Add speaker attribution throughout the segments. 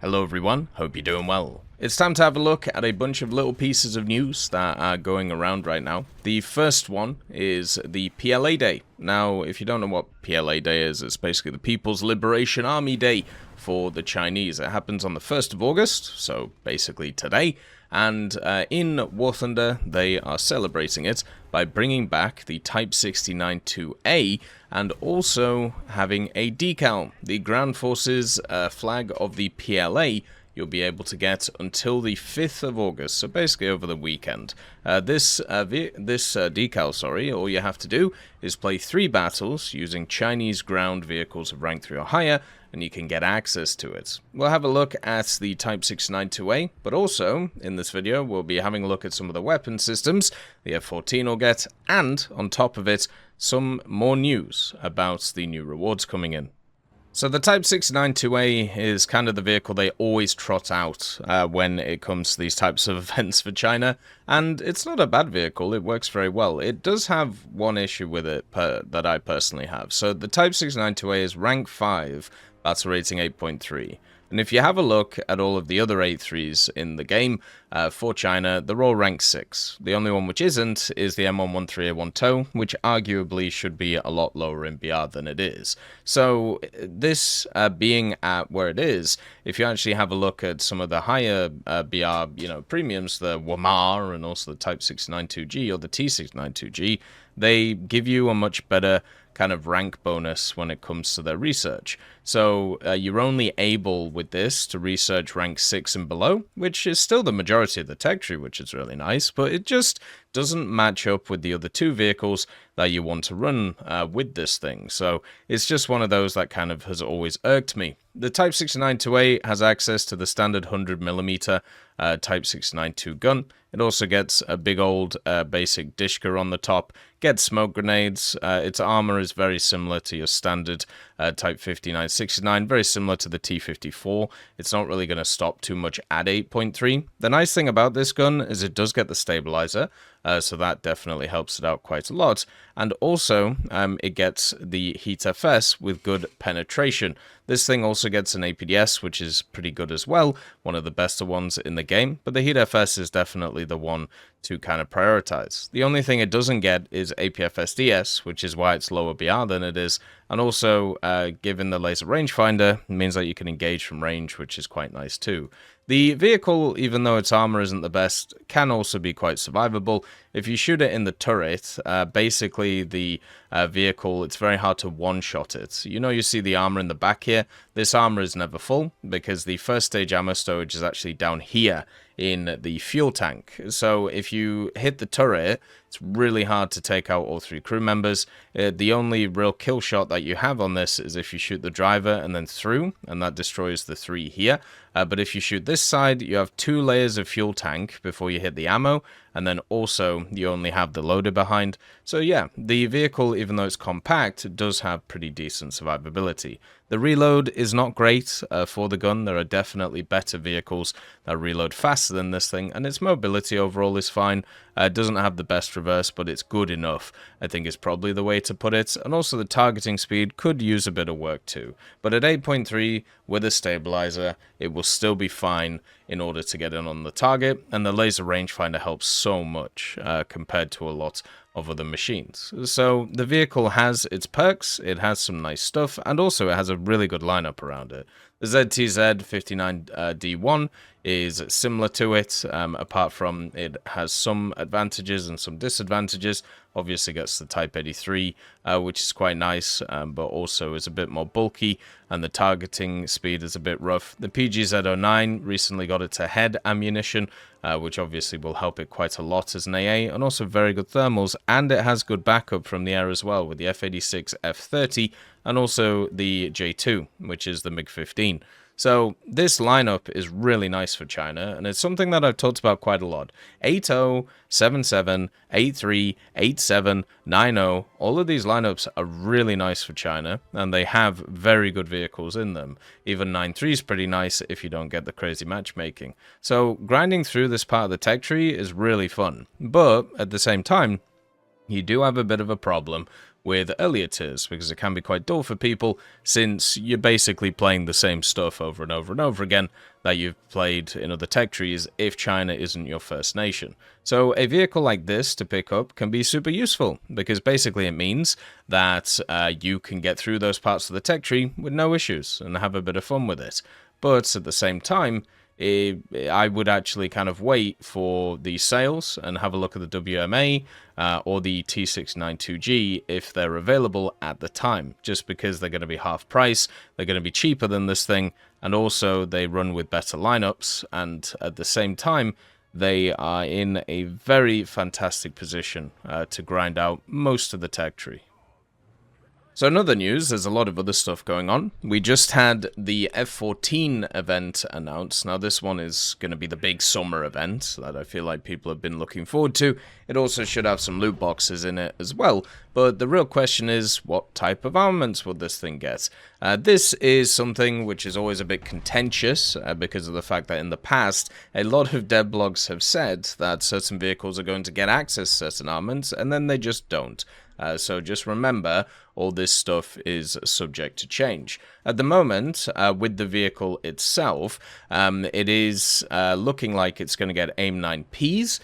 Speaker 1: Hello everyone, hope you're doing well. It's time to have a look at a bunch of little pieces of news that are going around right now. The first one is the PLA Day. Now, if you don't know what PLA Day is, it's basically the People's Liberation Army Day for the Chinese. It happens on the 1st of August, so basically today. And in War Thunder, they are celebrating it by bringing back the Type 69-2A and also having a decal. The Ground Forces flag of the PLA you'll be able to get until the 5th of August, so basically over the weekend. This decal, all you have to do is play 3 battles using Chinese ground vehicles of rank 3 or higher, and you can get access to it. We'll have a look at the Type 69-2A, but also, in this video, we'll be having a look at some of the weapon systems the F-14 will get, and, on top of it, some more news about the new rewards coming in. So the Type 69-2A is kind of the vehicle they always trot out when it comes to these types of events for China, and it's not a bad vehicle, it works very well. It does have one issue with it that I personally have. So the Type 69-2A is rank 5, battle rating 8.3. And if you have a look at all of the other 8.3s in the game for China, they're all rank 6. The only one which isn't is the M113A1 TOW, which arguably should be a lot lower in BR than it is. So this being at where it is, if you actually have a look at some of the higher BR, premiums, the WAMAR and also the Type 69-2G or the T69-2G, they give you a much better kind of rank bonus when it comes to their research. So you're only able with this to research rank 6 and below, which is still the majority of the tech tree, which is really nice, but it just doesn't match up with the other 2 vehicles that you want to run with this thing. So it's just one of those that kind of has always irked me. The Type 69-2A has access to the standard 100mm Type 69-2 gun. It also gets a big old basic dishka on the top, gets smoke grenades. Its armor is very similar to your standard Type 59-69, very similar to the T-54. It's not really going to stop too much at 8.3. The nice thing about this gun is it does get the stabilizer, so that definitely helps it out quite a lot. And also, it gets the Heat FS with good penetration. This thing also gets an APDS, which is pretty good as well, one of the better ones in the game, but the Heat FS is definitely the one to kind of prioritize. The only thing it doesn't get is APFSDS, which is why it's lower BR than it is, and also, given the laser rangefinder, it means that you can engage from range, which is quite nice too. The vehicle, even though its armor isn't the best, can also be quite survivable. If you shoot it in the turret, basically the vehicle, it's very hard to one-shot it. You see the armor in the back here. This armor is never full because the first stage ammo storage is actually down here in the fuel tank. So if you hit the turret, it's really hard to take out all 3 crew members. The only real kill shot that you have on this is if you shoot the driver and then through, and that destroys the 3 here. But if you shoot this side, you have 2 layers of fuel tank before you hit the ammo, and then also you only have the loader behind. So yeah, the vehicle, even though it's compact, does have pretty decent survivability. The reload is not great for the gun. There are definitely better vehicles that reload faster than this thing, and its mobility overall is fine. It doesn't have the best reverse, but it's good enough, I think is probably the way to put it. And also the targeting speed could use a bit of work too. But at 8.3 with a stabilizer, it will still be fine in order to get in on the target, and the laser rangefinder helps so much compared to a lot of other machines. So the vehicle has its perks, it has some nice stuff, and also it has a really good lineup around it. The ZTZ-59D1 is similar to it, apart from it has some advantages and some disadvantages. Obviously gets the Type 83, which is quite nice, but also is a bit more bulky, and the targeting speed is a bit rough. The PGZ-09 recently got its head ammunition, which obviously will help it quite a lot as an AA, and also very good thermals, and it has good backup from the air as well, with the F-86, F-30, and also the J2, which is the MiG-15. So this lineup is really nice for China, and it's something that I've talked about quite a lot. 8.0, 7.7, 8.3, 8.7, 9.0, all of these lineups are really nice for China, and they have very good vehicles in them. Even 9.3 is pretty nice if you don't get the crazy matchmaking. So grinding through this part of the tech tree is really fun, but at the same time, you do have a bit of a problem with earlier tiers, because it can be quite dull for people since you're basically playing the same stuff over and over and over again that you've played in other tech trees if China isn't your first nation. So a vehicle like this to pick up can be super useful, because basically it means that you can get through those parts of the tech tree with no issues and have a bit of fun with it. But at the same time, I would actually kind of wait for the sales and have a look at the WMA or the T692G if they're available at the time, just because they're going to be half price, they're going to be cheaper than this thing, and also they run with better lineups, and at the same time, they are in a very fantastic position to grind out most of the tech tree. So in other news, there's a lot of other stuff going on. We just had the F-14 event announced. Now this one is going to be the big summer event that I feel like people have been looking forward to. It also should have some loot boxes in it as well. But the real question is, what type of armaments will this thing get? This is something which is always a bit contentious because of the fact that in the past, a lot of dev blogs have said that certain vehicles are going to get access to certain armaments, and then they just don't. So just remember, all this stuff is subject to change. At the moment, with the vehicle itself, it is looking like it's going to get AIM-9Ps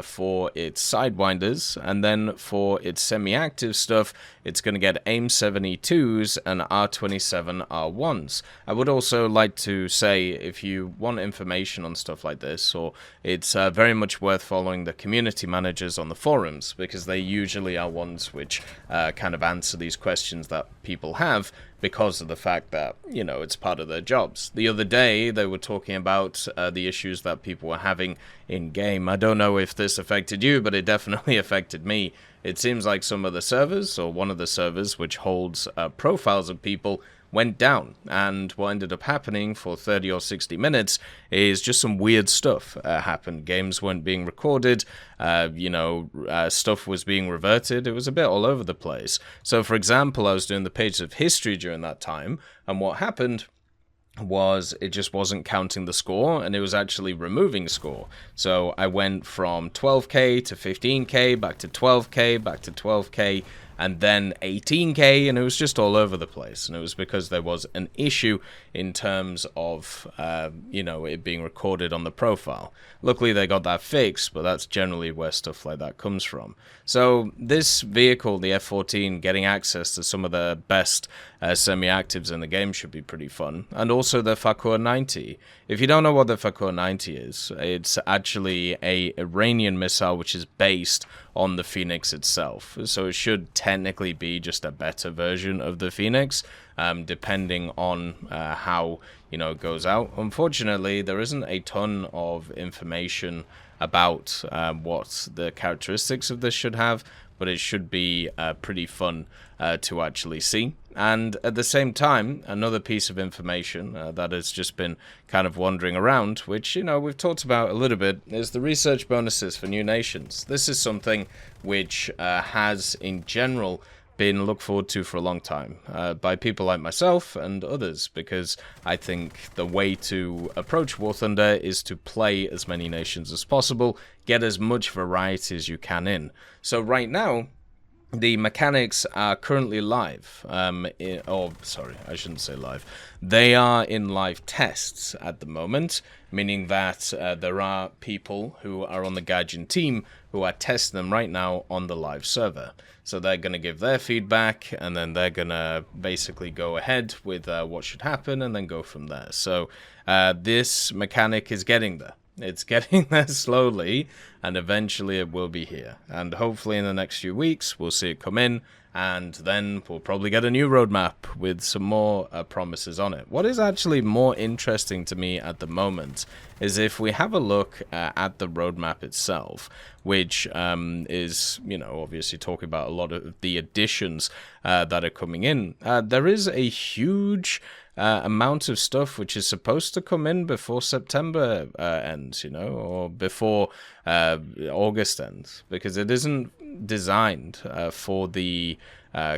Speaker 1: for its Sidewinders, and then for its semi-active stuff, it's going to get AIM-72s and R27R1s. I would also like to say, if you want information on stuff like this, or it's very much worth following the community managers on the forums, because they usually are ones which kind of answer these questions that people have, because of the fact that, you know, it's part of their jobs. The other day, they were talking about the issues that people were having in-game. I don't know if this affected you, but it definitely affected me. It seems like some of the servers, or one of the servers which holds profiles of people, went down, and what ended up happening for 30 or 60 minutes is just some weird stuff happened. Games weren't being recorded, stuff was being reverted. It was a bit all over the place. So for example, I was doing the pages of history during that time, and what happened was it just wasn't counting the score, and it was actually removing score. So I went from 12k to 15k, back to 12k, back to 12k, and then 18k, and it was just all over the place. And it was because there was an issue in terms of, it being recorded on the profile. Luckily, they got that fixed, but that's generally where stuff like that comes from. So this vehicle, the F-14, getting access to some of the best semi-actives in the game should be pretty fun. And also the Fakur 90. If you don't know what the Fakur 90 is, it's actually a Iranian missile which is based on the Phoenix itself. So it should technically be just a better version of the Phoenix, depending on how it goes out. Unfortunately, there isn't a ton of information about what the characteristics of this should have, but it should be pretty fun to actually see. And at the same time, another piece of information that has just been kind of wandering around, which, we've talked about a little bit, is the research bonuses for new nations. This is something which has, in general, been looked forward to for a long time by people like myself and others, because I think the way to approach War Thunder is to play as many nations as possible, get as much variety as you can in. So right now, the mechanics are currently live, I shouldn't say live. They are in live tests at the moment, meaning that there are people who are on the Gaijin team who are testing them right now on the live server. So they're going to give their feedback, and then they're going to basically go ahead with what should happen, and then go from there. So this mechanic is getting there. It's getting there slowly, and eventually it will be here. And hopefully in the next few weeks, we'll see it come in, and then we'll probably get a new roadmap with some more promises on it. What is actually more interesting to me at the moment is if we have a look at the roadmap itself, which is, obviously talking about a lot of the additions that are coming in. There is a huge amount of stuff which is supposed to come in before September ends, or before August ends, because it isn't designed for the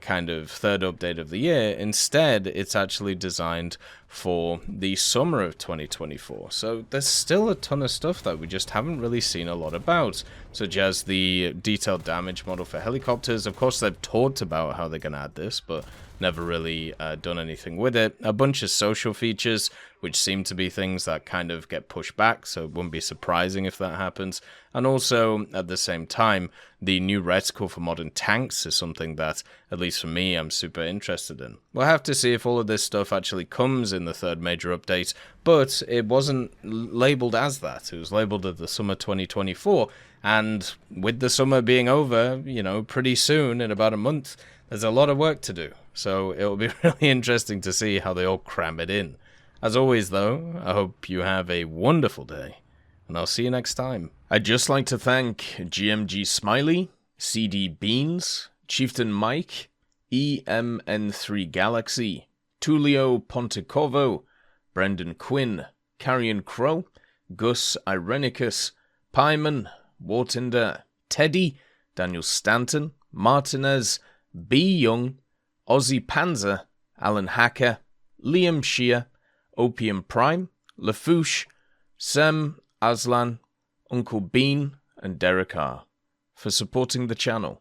Speaker 1: kind of third update of the year. Instead, it's actually designed for the summer of 2024. So there's still a ton of stuff that we just haven't really seen a lot about, such as the detailed damage model for helicopters. Of course, they've talked about how they're going to add this, but never really done anything with it. A bunch of social features, which seem to be things that kind of get pushed back, so it wouldn't be surprising if that happens. And also, at the same time, the new reticle for modern tanks is something that, at least for me, I'm super interested in. We'll have to see if all of this stuff actually comes in the third major update, but it wasn't labeled as that. It was labeled as the summer 2024, and with the summer being over, you know, pretty soon, in about a month, there's a lot of work to do. So it'll be really interesting to see how they all cram it in. As always, though, I hope you have a wonderful day, and I'll see you next time. I'd just like to thank GMG Smiley, CD Beans, Chieftain Mike, EMN3 Galaxy, Tulio Pontecorvo, Brendan Quinn, Carrion Crow, Gus Irenicus, Pyman, Wartinder, Teddy, Daniel Stanton, Martinez, B. Young, Ozzy Panzer, Alan Hacker, Liam Shear, Opium Prime, Lafouche, Sem, Aslan, Uncle Bean, and Derek R. for supporting the channel.